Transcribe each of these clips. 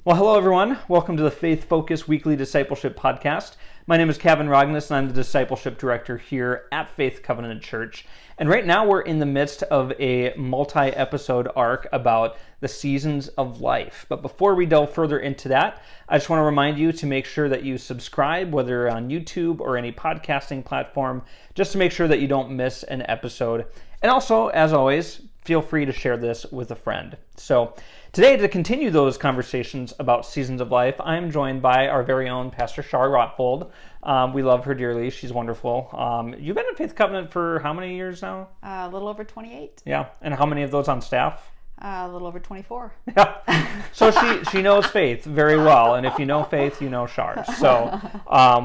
Well, hello, everyone. Welcome to the Faith Focus Weekly Discipleship Podcast. My name is Kevin Rogness, and I'm the Discipleship Director here at Faith Covenant Church. And right now we're in the midst of a multi-episode arc about the seasons of life. But before we delve further into that, I just want to remind you to make sure that you subscribe, whether on YouTube or any podcasting platform, just to make sure that you don't miss an episode. And also, as always, feel free to share this with a friend. So today, to continue those conversations about seasons of life, I am joined by our very own Pastor Char Rotfold. We love her dearly. She's wonderful. You've been in Faith Covenant for how many years now? A little over 28. Yeah. And how many of those on staff? A little over 24. Yeah. So she knows Faith very well. And if you know Faith, you know Char. So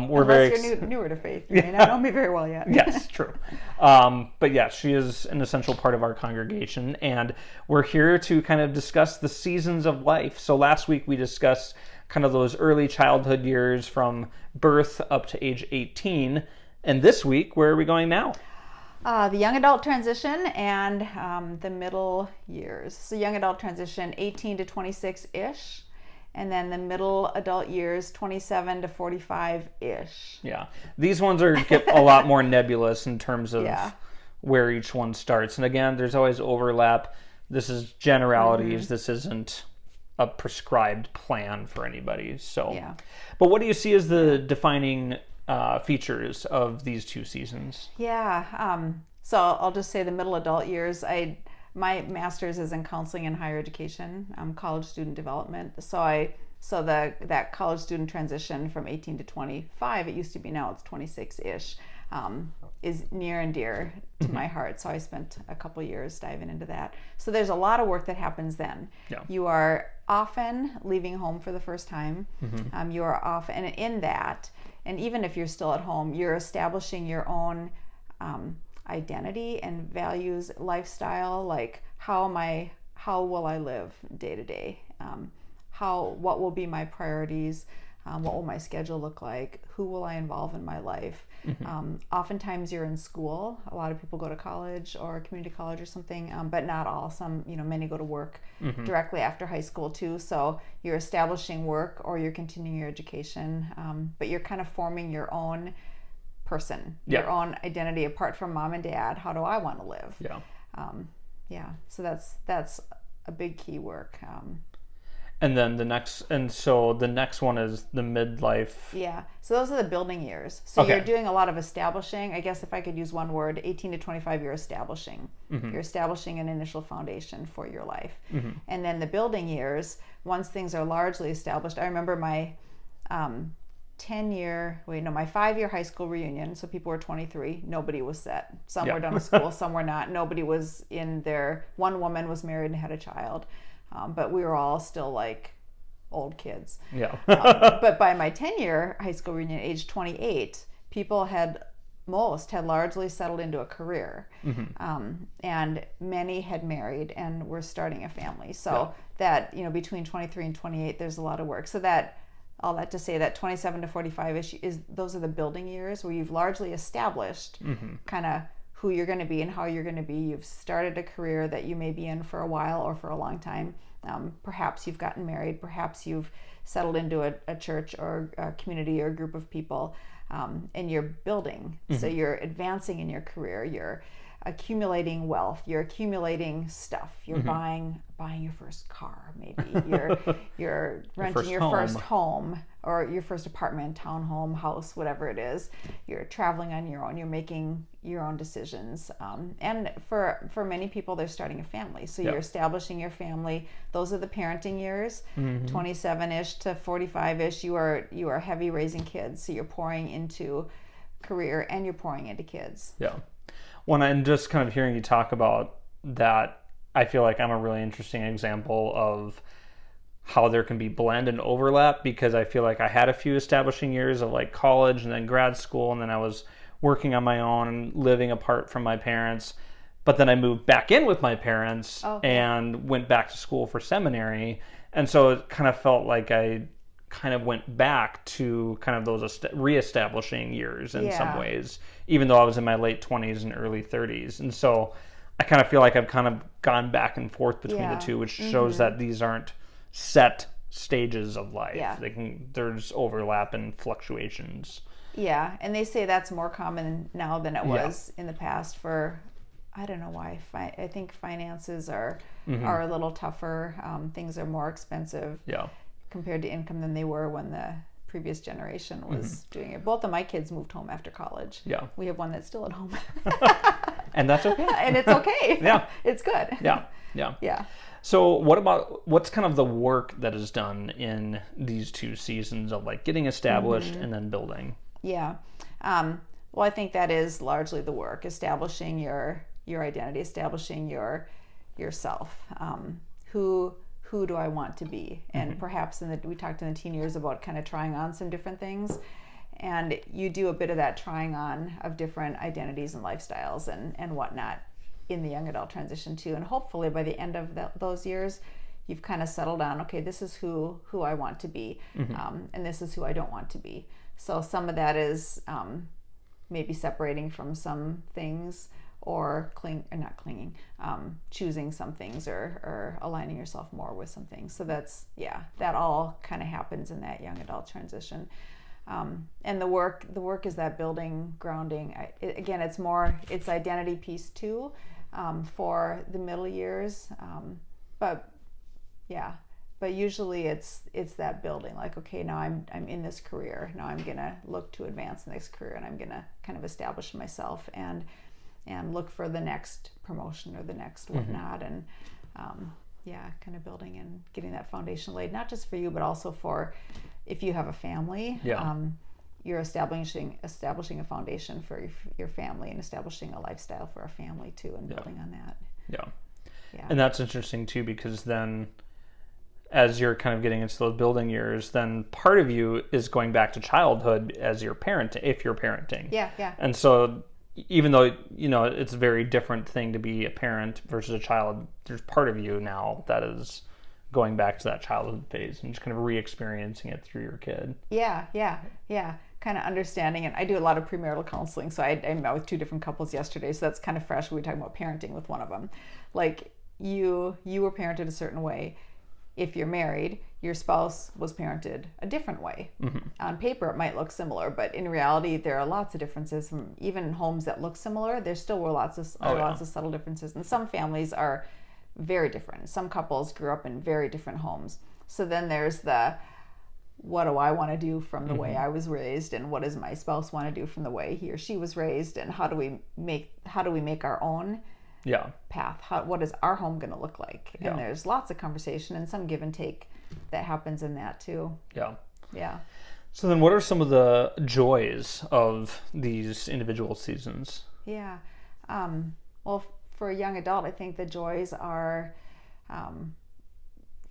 we're Unless you're newer to Faith. You may not know me very well yet. Yes, true. But yeah, she is an essential part of our congregation. And we're here to kind of discuss the seasons of life. So last week we discussed kind of those early childhood years from birth up to age 18. And this week, where are we going now? The young adult transition and the middle years. So young adult transition, 18 to 26-ish. And then the middle adult years, 27 to 45-ish. Yeah. These ones get a lot more nebulous in terms of where each one starts. And again, there's always overlap. This is generalities. Mm-hmm. This isn't a prescribed plan for anybody. So, But what do you see as the defining features of these two seasons? So I'll just say the middle adult years. My master's is in counseling and higher education, college student development. So that college student transition from 18 to 25, it used to be, now it's 26-ish, is near and dear to my heart. So I spent a couple years diving into that. So there's a lot of work that happens then. Yeah. You are often leaving home for the first time. Mm-hmm. You are often, and in that, and even if you're still at home, you're establishing your own identity and values, lifestyle, like how will I live day to day? What will be my priorities? What will my schedule look like? Who will I involve in my life? Mm-hmm. Oftentimes you're in school. A lot of people go to college or community college or something, but not all. Many go to work directly after high school too. So you're establishing work or you're continuing your education, but you're kind of forming your own person, your own identity apart from mom and dad. How do I want to live? So that's a big key work. And then the next one is the midlife. Yeah. So those are the building years. So you're doing a lot of establishing. I guess if I could use one word, 18 to 25, you're establishing. Mm-hmm. You're establishing an initial foundation for your life. Mm-hmm. And then the building years, once things are largely established. I remember my 5-year high school reunion. So people were 23. Nobody was set. Some were done with school, some were not. Nobody was in there. One woman was married and had a child. But we were all still like old kids. Yeah. But by my 10-year high school reunion, age 28, people had largely settled into a career. Mm-hmm. And many had married and were starting a family. So that, between 23 and 28, there's a lot of work. So that, all that to say that 27 to 45-ish those are the building years where you've largely established kind of who you're going to be and how you're going to be. You've started a career that you may be in for a while or for a long time. Perhaps you've gotten married. Perhaps you've settled into a church or a community or a group of people, and you're building. Mm-hmm. So you're advancing in your career. You're accumulating wealth. You're accumulating stuff. You're buying your first car, maybe. You're renting your first home or your first apartment, townhome, house, whatever it is. You're traveling on your own. You're making your own decisions. And for many people, they're starting a family. So you're establishing your family. Those are the parenting years. 27-ish to 45-ish, you are heavy raising kids. So you're pouring into career and you're pouring into kids. Yeah. When I'm just kind of hearing you talk about that, I feel like I'm a really interesting example of how there can be blend and overlap, because I feel like I had a few establishing years of like college and then grad school, and then I was working on my own and living apart from my parents. But then I moved back in with my parents and went back to school for seminary. And so it kind of felt like I kind of went back to kind of those reestablishing years in some ways, even though I was in my late 20s and early 30s. And so I kind of feel like I've kind of gone back and forth between the two, which shows that these aren't set stages of life. Yeah. There's overlap and fluctuations. Yeah, and they say that's more common now than it was in the past for, I don't know why. I think finances are a little tougher. Things are more expensive compared to income than they were when the previous generation was doing it. Both of my kids moved home after college. Yeah. We have one that's still at home. And that's okay. And it's okay. Yeah. It's good. Yeah. So what's kind of the work that is done in these two seasons of like getting established and then building? Yeah. Well, I think that is largely the work, establishing your identity, establishing yourself. Who do I want to be? And perhaps we talked in the teen years about kind of trying on some different things. And you do a bit of that trying on of different identities and lifestyles and whatnot in the young adult transition too. And hopefully by the end of those years, you've kind of settled on, okay, this is who I want to be, and this is who I don't want to be. So some of that is maybe separating from some things, or choosing some things, or aligning yourself more with some things. So that all kind of happens in that young adult transition. And the work is that building, grounding. Again, it's identity piece too, for the middle years. But usually it's that building, like, okay, now I'm in this career. Now I'm gonna look to advance in this career, and I'm gonna kind of establish myself and look for the next promotion or the next whatnot, and kind of building and getting that foundation laid, not just for you, but also for if you have a family. You're establishing a foundation for your family, and establishing a lifestyle for a family too, and building on that. Yeah. And that's interesting too, because then as you're kind of getting into those building years, then part of you is going back to childhood as your parent, if you're parenting. Yeah. And so even though, it's a very different thing to be a parent versus a child, there's part of you now that is going back to that childhood phase and just kind of re-experiencing it through your kid. Yeah. Kind of understanding. And I do a lot of premarital counseling. So I met with 2 different couples yesterday. So that's kind of fresh. We were talking about parenting with one of them. Like you were parented a certain way. If you're married, your spouse was parented a different way. On paper, it might look similar, but in reality, there are lots of differences. From even homes that look similar, there still were lots of subtle differences. And some families are very different. Some couples grew up in very different homes. So then there's what do I want to do from the way I was raised, and what does my spouse want to do from the way he or she was raised, and how do we make our own path? What is our home going to look like? And there's lots of conversation and some give and take that happens in that too. Yeah. So then what are some of the joys of these individual seasons? Yeah. Well, for a young adult, I think the joys are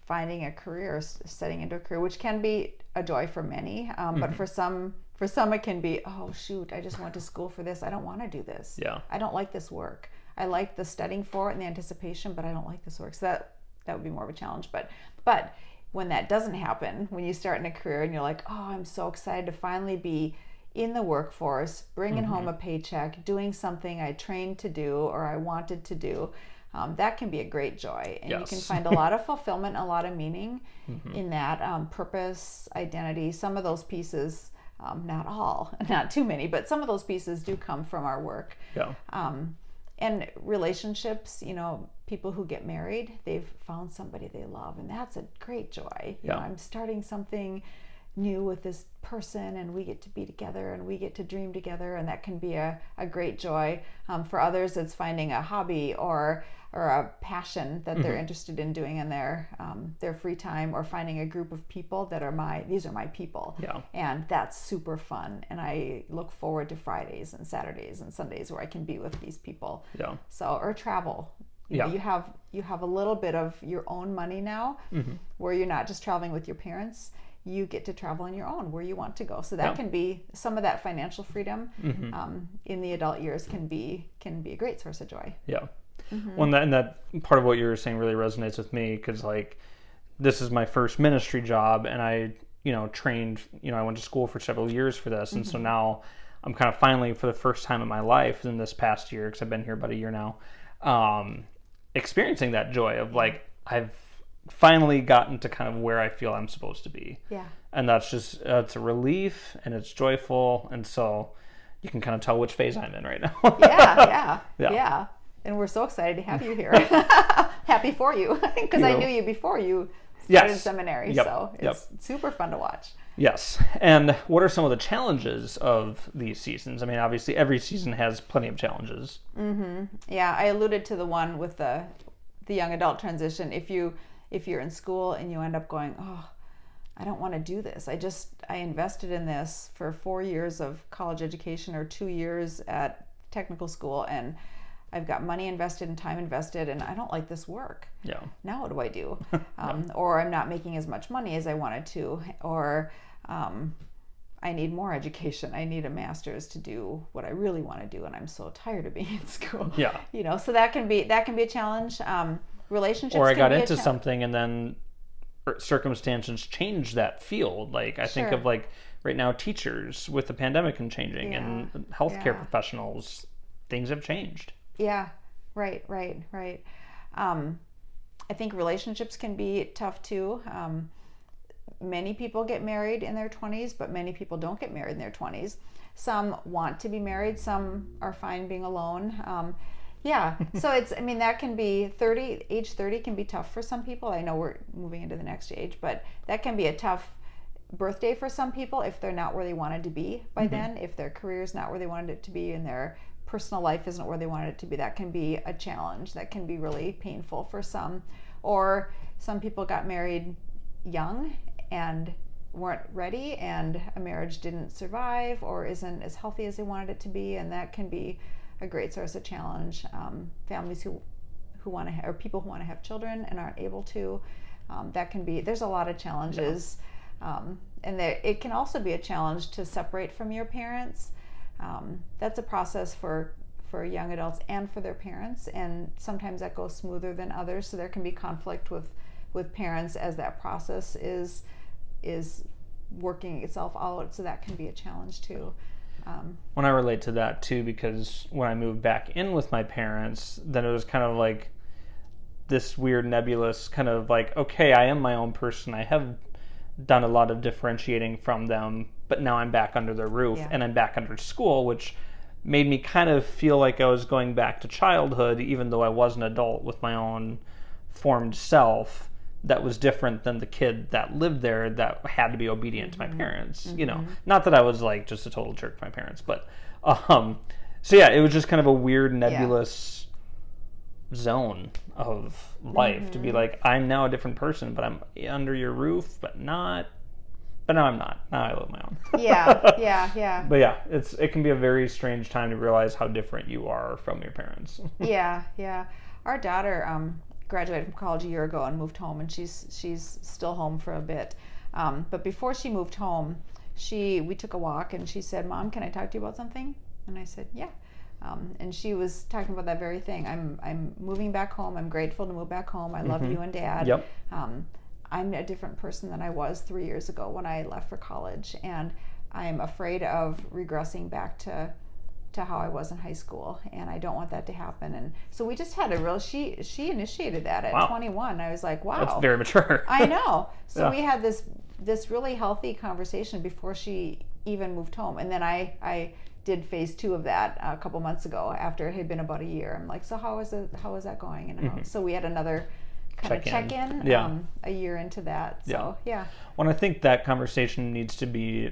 finding a career, setting into a career, which can be a joy for many. But for some it can be, oh shoot, I just went to school for this. I don't want to do this. I don't like this work. I like the studying for it and the anticipation, but I don't like this work. So that would be more of a challenge. But when that doesn't happen, when you start in a career and you're like, oh, I'm so excited to finally be in the workforce, bringing home a paycheck, doing something I trained to do or I wanted to do, that can be a great joy. And you can find a lot of fulfillment, a lot of meaning in that, purpose, identity. Some of those pieces, not all, not too many, but some of those pieces do come from our work. And relationships, people who get married, they've found somebody they love, and that's a great joy. I'm starting something new with this person, and we get to be together and we get to dream together, and that can be a great joy. For others, it's finding a hobby or a passion that they're interested in doing in their free time, or finding a group of people that these are my people. And that's super fun, and I look forward to Fridays and Saturdays and Sundays where I can be with these people. So, or travel. You have a little bit of your own money now, where you're not just traveling with your parents. You get to travel on your own where you want to go. So that can be some of that financial freedom in the adult years can be a great source of joy. Well, and that part of what you were saying really resonates with me, because like this is my first ministry job, and I trained, I went to school for several years for this, and so now I'm kind of finally, for the first time in my life in this past year, because I've been here about a year now, experiencing that joy of like, I've finally gotten to kind of where I feel I'm supposed to be. Yeah. And that's just, it's a relief and it's joyful. And so you can kind of tell which phase I'm in right now. Yeah. And we're so excited to have you here. Happy for you. Because I knew you before you started seminary. So it's super fun to watch. Yes. And what are some of the challenges of these seasons? I mean, obviously every season has plenty of challenges. Yeah, I alluded to the one with the young adult transition. If you're in school and you end up going, oh, I don't want to do this. I invested in this for 4 years of college education or 2 years at technical school, and I've got money invested and time invested, and I don't like this work. Yeah. Now what do I do? Or I'm not making as much money as I wanted to, or I need more education. I need a master's to do what I really want to do, and I'm so tired of being in school. Yeah. So that can be a challenge. Relationships. Or I got into something and then circumstances change that field. Like I think of like right now teachers with the pandemic and changing, and healthcare professionals, things have changed. Yeah, right. I think relationships can be tough too. Many people get married in their 20s, but many people don't get married in their 20s. Some want to be married, some are fine being alone. So that can be age 30 can be tough for some people. I know we're moving into the next age, but that can be a tough birthday for some people if they're not where they wanted to be by then, if their career is not where they wanted it to be and their personal life isn't where they wanted it to be. That can be a challenge. That can be really painful for some. Or some people got married young and weren't ready, and a marriage didn't survive or isn't as healthy as they wanted it to be, and that can be a great source of challenge. Families who want to or people who want to have children and aren't able to, there's a lot of challenges. And it can also be a challenge to separate from your parents. That's a process for young adults and for their parents, and sometimes that goes smoother than others, so there can be conflict with parents as that process is working itself out, so that can be a challenge too. When I relate to that too, because when I moved back in with my parents, then it was kind of like this weird nebulous kind of like, okay, I am my own person. I have done a lot of differentiating from them, but now I'm back under their roof and I'm back under school, which made me kind of feel like I was going back to childhood, even though I was an adult with my own formed self that was different than the kid that lived there that had to be obedient to my parents. Not that I was like just a total jerk to my parents, but it was just kind of a weird nebulous zone of life to be like, I'm now a different person, but I'm under your roof, but now I'm not. Now I live my own. Yeah. But it can be a very strange time to realize how different you are from your parents. Yeah. Our daughter graduated from college a year ago and moved home, and she's still home for a bit. But before she moved home, we took a walk, and she said, "Mom, can I talk to you about something?" And I said, "Yeah." And she was talking about that very thing. I'm moving back home. I'm grateful to move back home. I love you and Dad. Yep. I'm a different person than I was 3 years ago when I left for college, and I'm afraid of regressing back to how I was in high school, and I don't want that to happen. And so we just had she initiated that at 21. I was like, wow, that's very mature. I know. So we had this really healthy conversation before she even moved home, and then I did phase 2 of that a couple months ago after it had been about a year. I'm like, so how is that going? And so we had another kind of check-in a year into that. So yeah. Well, I think that conversation needs to be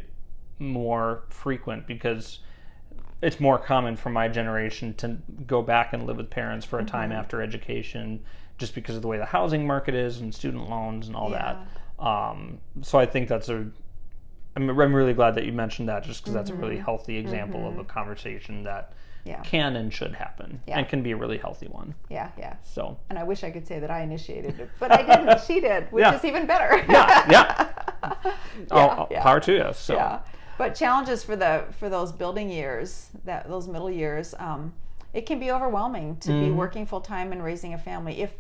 more frequent, because it's more common for my generation to go back and live with parents for a time after education, just because of the way the housing market is and student loans and all that. So I think I'm really glad that you mentioned that, just because that's a really healthy example of a conversation that can and should happen and can be a really healthy one. Yeah. So. And I wish I could say that I initiated it, but I didn't. She did, which is even better. Power to you. So. Yeah. But challenges for those building years, those middle years, it can be overwhelming to be working full time and raising a family. If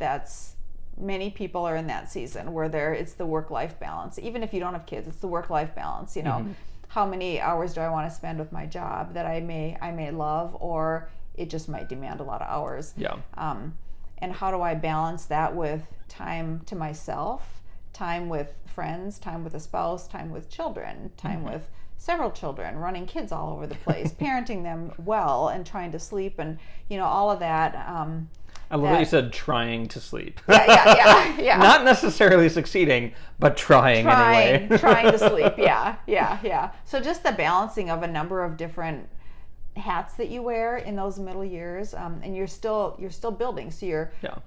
many people are in that season where it's the work-life balance. Even if you don't have kids, it's the work-life balance. How many hours do I want to spend with my job that I may love, or it just might demand a lot of hours. Yeah. and how do I balance that with time to myself, time with friends, time with a spouse, time with children, time with several children, running kids all over the place, parenting them well, and trying to sleep, and all of that. I love that you said trying to sleep. Yeah. Not necessarily succeeding, but trying anyway. Trying to sleep. Yeah. So just the balancing of a number of different hats that you wear in those middle years, and you're still building. So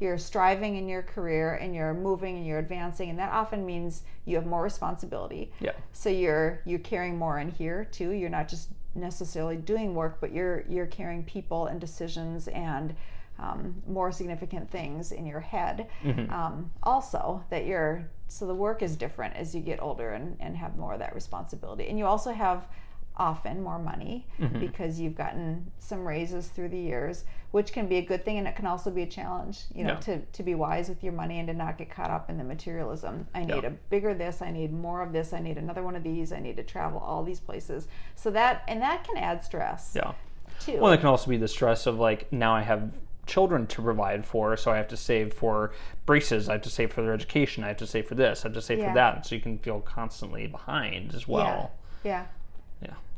you're striving in your career, and you're moving, and you're advancing, and that often means you have more responsibility. Yeah. So you're carrying more in here too. You're not just necessarily doing work, but you're carrying people and decisions and more significant things in your head. Also, so the work is different as you get older and have more of that responsibility, and you also have often more money because you've gotten some raises through the years, which can be a good thing, and it can also be a challenge, to be wise with your money and to not get caught up in the materialism. I need a bigger this, I need more of this, I need another one of these, I need to travel all these places. So that can add stress too. Well, it can also be the stress of like, now I have children to provide for, so I have to save for braces, I have to save for their education, I have to save for this, I have to save for that, so you can feel constantly behind as well. Yeah.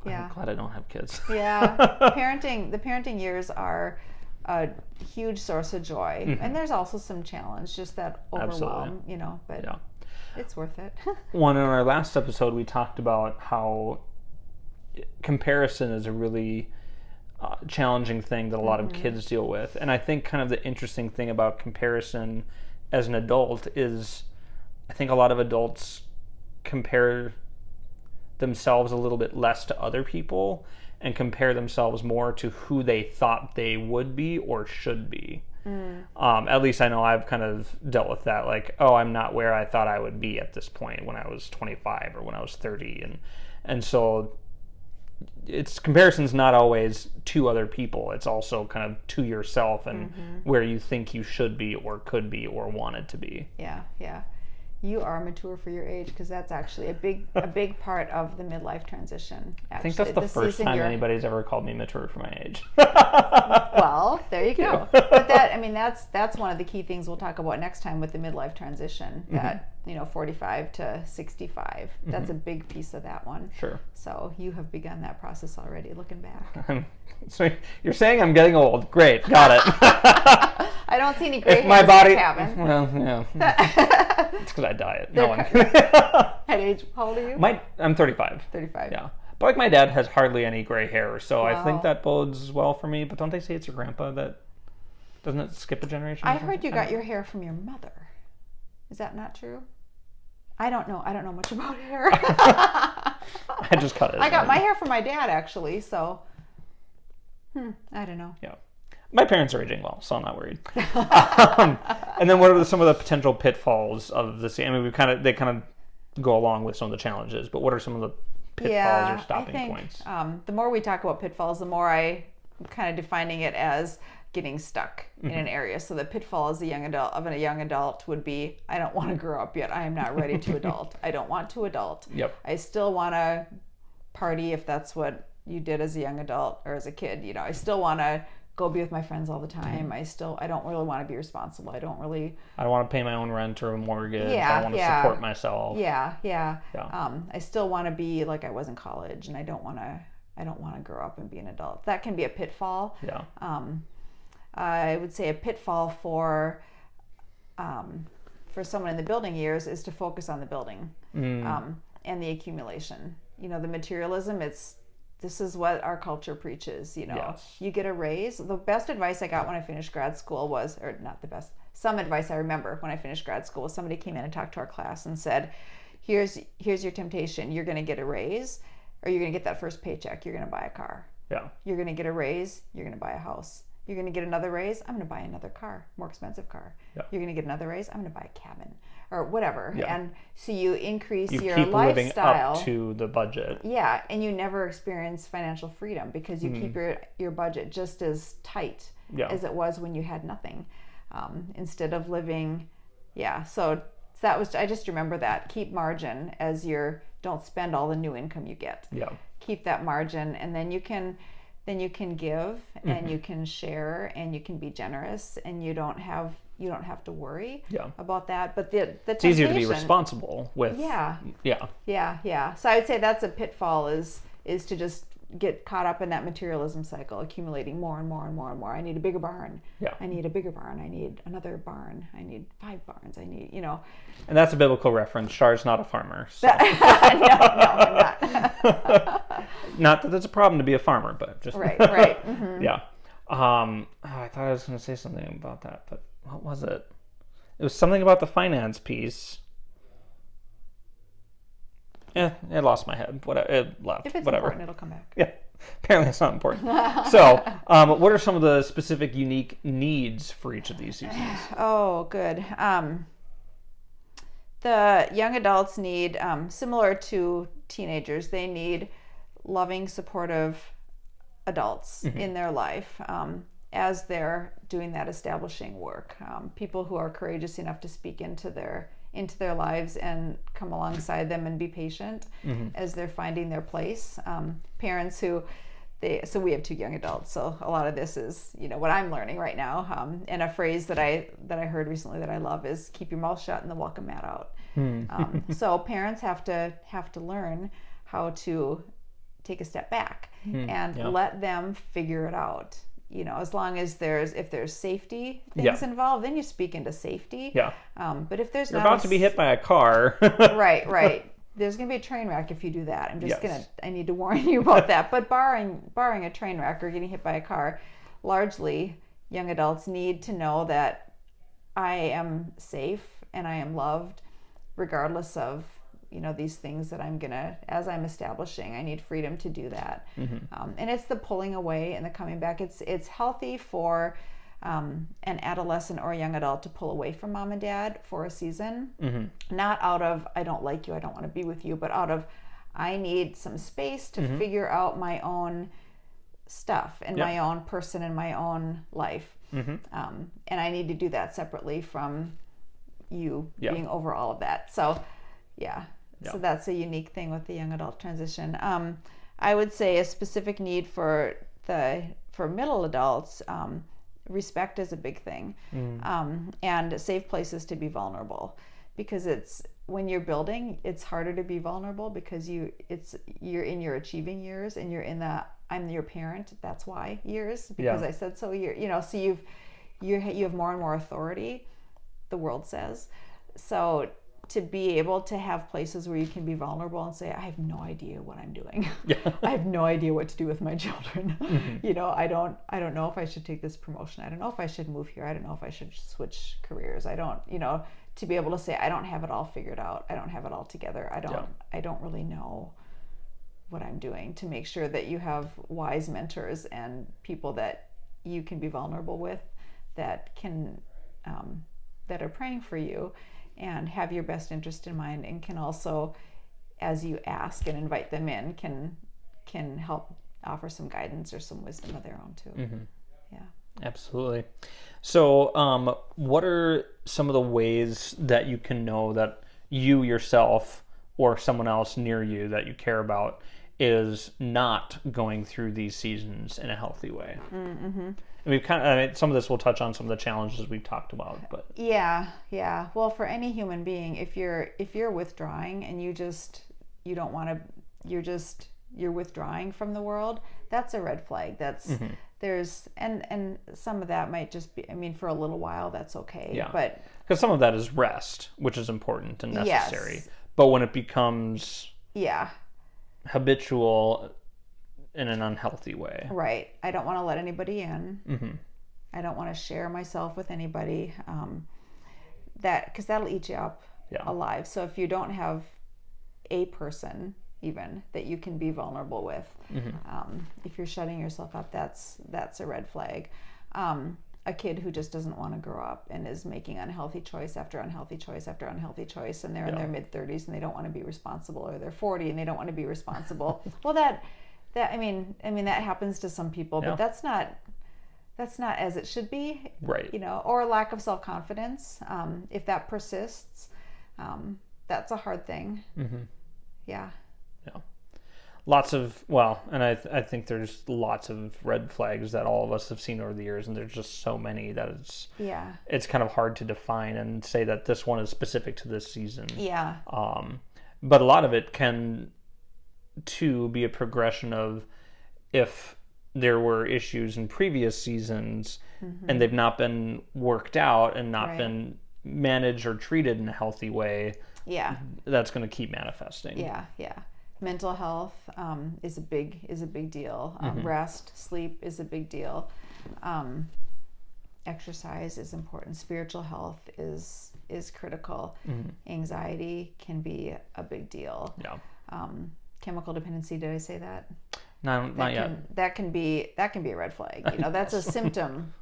I'm glad I don't have kids. The parenting years are a huge source of joy, and there's also some challenge, just that overwhelm. Absolutely. But it's worth it. In our last episode, we talked about how comparison is a really challenging thing that a lot of kids deal with, and I think kind of the interesting thing about comparison as an adult is, I think a lot of adults compare themselves a little bit less to other people and compare themselves more to who they thought they would be or should be. At least I know I've kind of dealt with that, like, oh, I'm not where I thought I would be at this point when I was 25 or when I was 30, and so comparison's not always to other people, it's also kind of to yourself and where you think you should be or could be or wanted to be. You are mature for your age, because that's actually a big part of the midlife transition. Actually. I think that's the first time anybody's ever called me mature for my age. Well, there you go. But that's one of the key things we'll talk about next time with the midlife transition. That 45 to 65. That's a big piece of that one. Sure. So you have begun that process already. Looking back. So you're saying I'm getting old. Great, got it. I don't see any gray hairs my body, Kevin. Well, yeah. It's because I diet. No one. At age, how old are you? I'm 35. 35. Yeah. But like my dad has hardly any gray hair, so Wow. I think that bodes well for me. But don't they say it's your grandpa that, doesn't it skip a generation? I heard you got your hair from your mother. Is that not true? I don't know much about hair. I just cut it. I got my hair from my dad, actually, so I don't know. Yeah. My parents are aging well, so I'm not worried. And then what are some of the potential pitfalls of this? I mean, they kind of go along with some of the challenges, but what are some of the pitfalls or stopping points? The more we talk about pitfalls, the more I'm kind of defining it as getting stuck in an area. So the pitfall as a young adult would be, I don't want to grow up yet. I am not ready to adult. I don't want to adult. Yep. I still want to party if that's what you did as a young adult or as a kid. I still want to go be with my friends all the time. I don't really want to be responsible. I don't want to pay my own rent or a mortgage. Yeah, I want to support myself. Yeah. I still want to be like I was in college, and I don't want to grow up and be an adult. That can be a pitfall. Yeah. I would say a pitfall for someone in the building years is to focus on the building and the accumulation. The materialism, this is what our culture preaches, Yes. You get a raise. The best advice I got when I finished grad school was, or not the best, some advice I remember when I finished grad school was somebody came in and talked to our class and said, here's your temptation. You're going to get a raise, or you're going to get that first paycheck. You're going to buy a car. Yeah. You're going to get a raise. You're going to buy a house. You're going to get another raise. I'm going to buy another car, more expensive car. Yeah. You're going to get another raise. I'm going to buy a cabin or whatever. Yeah. And so you increase your keep lifestyle. living up to the budget. Yeah, and you never experience financial freedom because you keep your budget just as tight as it was when you had nothing. Instead of living, so that was, I just remember that. Keep margin don't spend all the new income you get. Yeah. Keep that margin, and then you can then you can give and you can share and you can be generous, and you don't have to worry about that. But the it's easier to be responsible with. Yeah. So I would say that's a pitfall is to just get caught up in that materialism cycle, accumulating more and more and more and more. I need a bigger barn. I need a bigger barn. I need another barn. I need 5 barns. I need, And that's a biblical reference. Char's not a farmer. So. No, I'm not. Not that it's a problem to be a farmer, but just right. Mm-hmm. Yeah. I thought I was going to say something about that, but what was it? It was something about the finance piece. It lost my head. It left. If it's whatever. Important, it'll come back. Yeah. Apparently it's not important. So, what are some of the specific unique needs for each of these seasons? Oh, good. The young adults need, similar to teenagers, they need loving, supportive adults in their life as they're doing that establishing work. People who are courageous enough to speak into their lives and come alongside them and be patient as they're finding their place. Parents who so we have 2 young adults, so a lot of this is what I'm learning right now. And a phrase that I heard recently that I love is keep your mouth shut and the welcome mat out. So parents have to learn how to take a step back and let them figure it out. As long as if there's safety things involved, then you speak into safety. But if there's You're about to be hit by a car. right. There's going to be a train wreck if you do that. I need to warn you about that. But barring a train wreck or getting hit by a car, largely young adults need to know that I am safe and I am loved regardless of these things that as I'm establishing, I need freedom to do that. And it's the pulling away and the coming back. It's healthy for an adolescent or a young adult to pull away from mom and dad for a season, not out of, I don't like you, I don't want to be with you, but out of, I need some space to figure out my own stuff and my own person and my own life. And I need to do that separately from you being over all of that. So so that's a unique thing with the young adult transition. I would say a specific need for middle adults, respect is a big thing, and safe places to be vulnerable, because when you're building, it's harder to be vulnerable because you're in your achieving years and you're in the I'm your parent, that's why years, because I said so. So you have more and more authority, the world says. So to be able to have places where you can be vulnerable and say, I have no idea what I'm doing. I have no idea what to do with my children. I don't know if I should take this promotion. I don't know if I should move here. I don't know if I should switch careers. I don't, to be able to say, I don't have it all figured out. I don't have it all together. I don't really know what I'm doing, to make sure that you have wise mentors and people that you can be vulnerable with, that can, that are praying for you and have your best interest in mind, and can also, as you ask and invite them in, can help offer some guidance or some wisdom of their own too. Absolutely. So what are some of the ways that you can know that you yourself or someone else near you that you care about is not going through these seasons in a healthy way? And we've some of this we'll touch on some of the challenges we've talked about, but well, for any human being, if you're withdrawing and you don't want to, you're withdrawing from the world, that's a red flag. That's there's and some of that might just be, for a little while that's okay, but because some of that is rest, which is important and necessary. But when it becomes habitual in an unhealthy way. Right. I don't want to let anybody in. I don't want to share myself with anybody. Because that'll eat you up alive. So if you don't have a person even that you can be vulnerable with, if you're shutting yourself up, that's a red flag. A kid who just doesn't want to grow up and is making unhealthy choice after unhealthy choice after unhealthy choice, and they're in their mid-30s and they don't want to be responsible, or they're 40 and they don't want to be responsible. Well, that happens to some people, but that's not as it should be, right? Or lack of self-confidence. If that persists, that's a hard thing. And I think there's lots of red flags that all of us have seen over the years, and there's just so many that it's kind of hard to define and say that this one is specific to this season. Yeah. But a lot of it can, too, be a progression of if there were issues in previous seasons and they've not been worked out and not been managed or treated in a healthy way, that's going to keep manifesting. Yeah. Mental health is a big deal. Rest, sleep is a big deal. Exercise is important. Spiritual health is critical. Anxiety can be a big deal. Chemical dependency, did I say that? No, not yet. That can be a red flag. That's a symptom.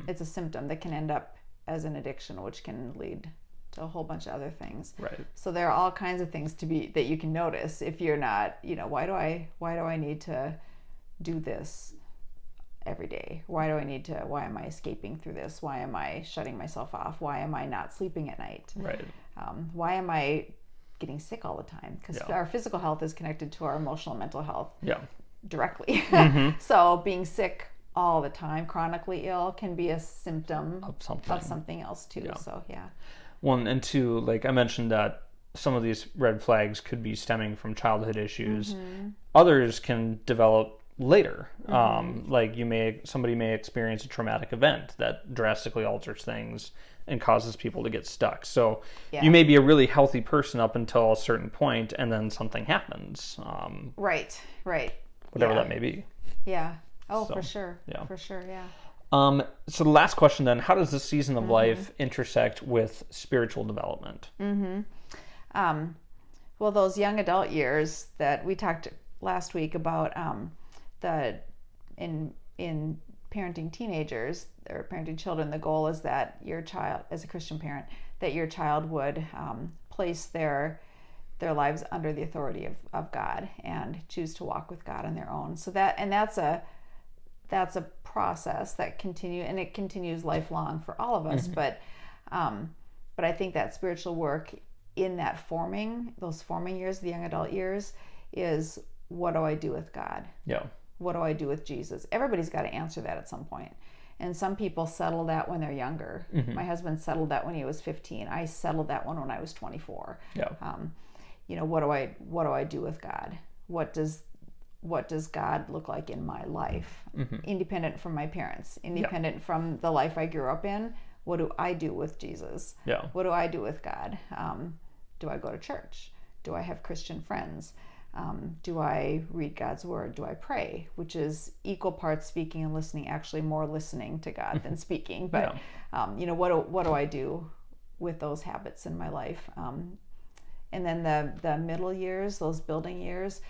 It's a symptom that can end up as an addiction, which can lead to a whole bunch of other things. Right. So there are all kinds of things that you can notice if you're not, why do I need to do this every day? Why am I escaping through this? Why am I shutting myself off? Why am I not sleeping at night? Right. Why am I getting sick all the time? Because our physical health is connected to our emotional and mental health directly. So being sick all the time, chronically ill, can be a symptom of something else too. So One and two, like I mentioned, that some of these red flags could be stemming from childhood issues. Others can develop later. Like somebody may experience a traumatic event that drastically alters things and causes people to get stuck. So you may be a really healthy person up until a certain point, and then something happens. Right. Whatever that may be. Yeah. Oh, so, for sure. For sure. So the last question then, how does this season of life intersect with spiritual development? Well, those young adult years that we talked last week about, in parenting teenagers or parenting children, the goal is that your child, as a Christian parent, that your child would place their lives under the authority of God and choose to walk with God on their own. So that's a process that continues lifelong for all of us. But I think that spiritual work in those forming years, the young adult years, is, what do I do with God? What do I do with Jesus? Everybody's got to answer that at some point. And some people settle that when they're younger. My husband settled that when he was 15. I settled that one when I was 24. What do I do with God? What does God look like in my life? Independent from my parents, independent from the life I grew up in. What do I do with Jesus? What do I do with God? Do I go to church? Do I have Christian friends? Do I read God's word? Do I pray? Which is equal parts speaking and listening, actually more listening to God than speaking. But, what do I do with those habits in my life? And then the middle years, those building years,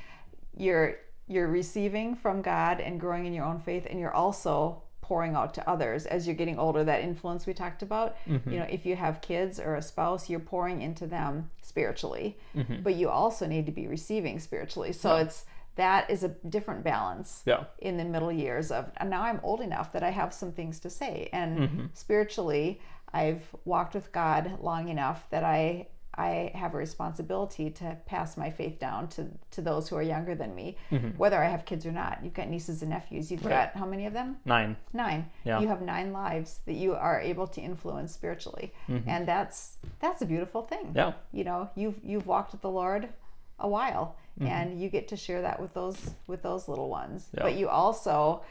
you're receiving from God and growing in your own faith, and you're also pouring out to others as you're getting older. That influence we talked about, if you have kids or a spouse, you're pouring into them spiritually, but you also need to be receiving spiritually. So that is a different balance in the middle years of, and now I'm old enough that I have some things to say, and spiritually I've walked with God long enough that I have a responsibility to pass my faith down to those who are younger than me, whether I have kids or not. You've got nieces and nephews. You've got how many of them? 9. Yeah. You have 9 lives that you are able to influence spiritually, and that's a beautiful thing. Yeah. You've walked with the Lord a while, and you get to share that with those little ones. Yeah. But you also,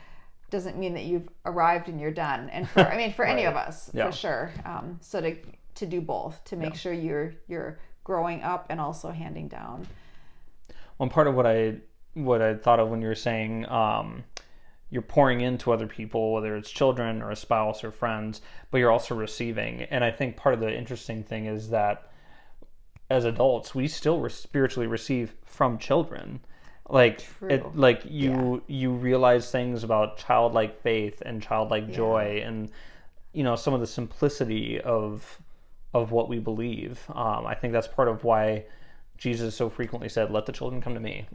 doesn't mean that you've arrived and you're done. And for any of us, for sure. So to do both, to make sure you're growing up and also handing down. One part of what I thought of when you were saying you're pouring into other people, whether it's children or a spouse or friends, but you're also receiving. And I think part of the interesting thing is that as adults, we still spiritually receive from children. You realize things about childlike faith and childlike joy, and some of the simplicity of what we believe. I think that's part of why Jesus so frequently said, "Let the children come to me."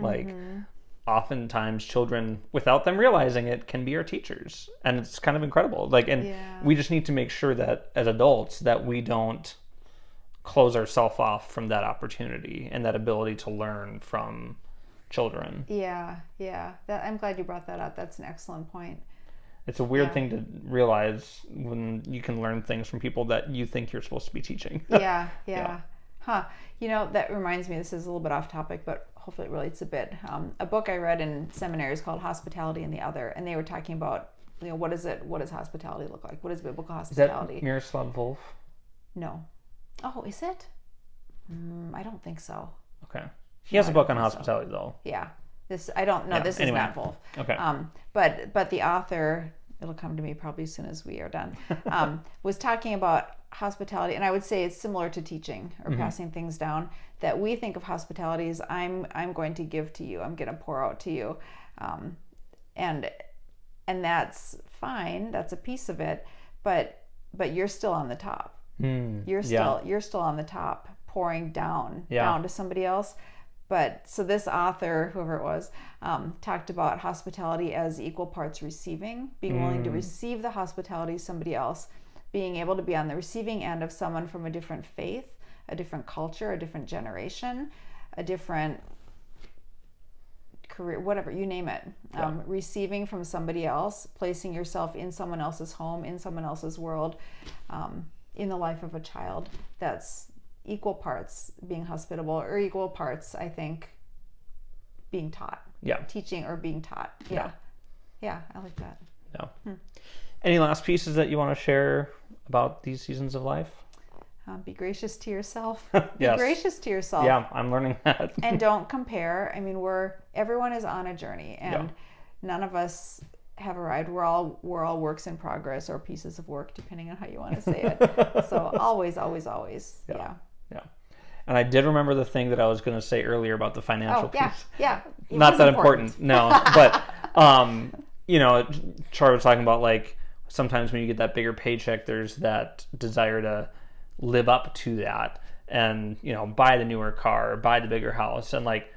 Oftentimes children, without them realizing it, can be our teachers, and it's kind of incredible. We just need to make sure that as adults that we don't close ourselves off from that opportunity and that ability to learn from children. Yeah. I'm glad you brought that up. That's an excellent point. It's a weird thing to realize when you can learn things from people that you think you're supposed to be teaching. Yeah. Huh. That reminds me, this is a little bit off topic, but hopefully it relates a bit. A book I read in seminary is called Hospitality and the Other, and they were talking about, what does hospitality look like? What is biblical hospitality? Is that Miroslav Volf? No. Oh, is it? I don't think so. Okay. He has a book on hospitality, though. Yeah. This is not Volf. Okay. But the author, it'll come to me probably as soon as we are done, was talking about hospitality, and I would say it's similar to teaching or passing things down, that we think of hospitality as I'm going to give to you, I'm going to pour out to you, and that's fine, that's a piece of it, but you're still on the top. You're still on the top, pouring down to somebody else. But so this author, whoever it was, talked about hospitality as equal parts receiving, being willing to receive the hospitality of somebody else, being able to be on the receiving end of someone from a different faith, a different culture, a different generation, a different career, whatever, you name it. Receiving from somebody else, placing yourself in someone else's home, in someone else's world, in the life of a child. That's equal parts being hospitable, or equal parts, I think, being taught. Yeah. Teaching or being taught. Yeah, I like that. Yeah. Any last pieces that you want to share about these seasons of life? Be gracious to yourself. Yes. Be gracious to yourself. Yeah, I'm learning that. And don't compare. I mean, everyone is on a journey, and none of us have arrived. We're all works in progress, or pieces of work, depending on how you want to say it. So always. Yeah. And I did remember the thing that I was going to say earlier about the financial piece. Yeah. Not that important. No, but Char was talking about, like, sometimes when you get that bigger paycheck, there's that desire to live up to that, and buy the newer car, buy the bigger house, and like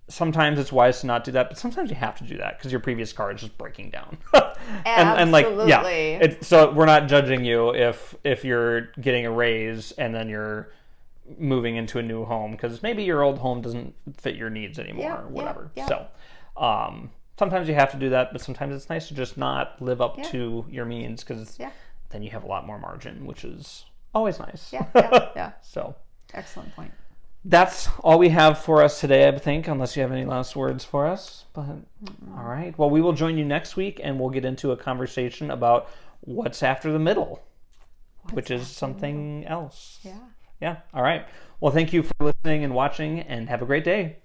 sometimes it's wise to not do that, but sometimes you have to do that because your previous car is just breaking down. Absolutely. So we're not judging you if you're getting a raise and then you're moving into a new home because maybe your old home doesn't fit your needs anymore or whatever. Yeah. So sometimes you have to do that, but sometimes it's nice to just not live up to your means, because then you have a lot more margin, which is always nice. Yeah. So excellent point. That's all we have for us today, I think, unless you have any last words for us. But all right. Well, we will join you next week, and we'll get into a conversation about what's after the middle, which is something else. Yeah. Yeah. All right. Well, thank you for listening and watching, and have a great day.